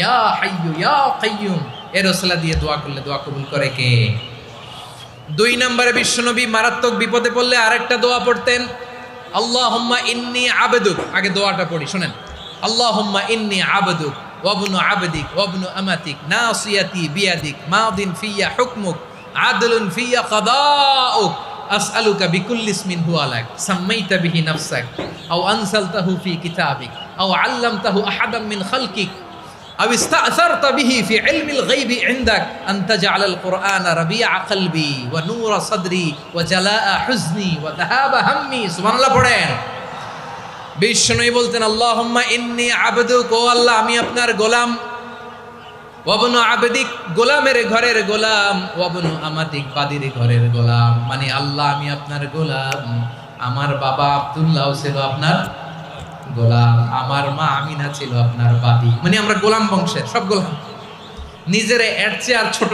ইয়া হাইয়ু ইয়া কাইয়ুম এর ওসিলা দিয়ে দোয়া করলে দোয়া কবুল করে কে? 2 নম্বরে বিশ্বনবী মারাত্মক বিপদে পড়লে আরেকটা দোয়া পড়তেন, আল্লাহুম্মা ইন্নী আবদুক। আগে দোয়াটা পড়ি শুনেন, আল্লাহুম্মা ইন্নী আবদুক ওয়া ইবনু আবদিক ওয়া ইবনু আমাতিক নাসিয়াতি বিয়াদিক মাদিন ফিয়া হুকমুক আদলুন ফিয়া কাদাউক আসআলুকা বিকুল্লি ইসমিন হুয়া লাক সাম্মাইতা বিহি নাফসাক আও আনসালতাহু ফি কিতাবিক আও আল্লামতাহু আহাদাম মিন খালকিক আও ইস্তাআসারতা বিহি ফি ইলমিল গায়বি ইনদাক আন তাজআলাল কুরআনা রাবিআ কলবি ওয়া নূরা সাদরি ওয়া জালাআ হুজনি ওয়া যাহাবা হাম্মি। সুবহানাল্লাহ পড়েন। বিষ্ণুই বলতেন, আল্লাহুম্মা ইন্নী আবদুক, ও আল্লাহ আমি আপনার গোলাম, ওয়া ইবনু আবদিক গোলামের ঘরের গোলাম, ওয়া ইবনু আমাতিক বাদীর ঘরের গোলাম। মানে আল্লাহ আমি আপনার গোলাম, আমার বাবা আব্দুল্লাহ ছিল আপনার গোলাম, আমার মা আমিনা ছিল আপনার বাদী। মানে আমরা গোলাম বংশের সব গোলাম, নিজের এর চেয়ে আর ছোট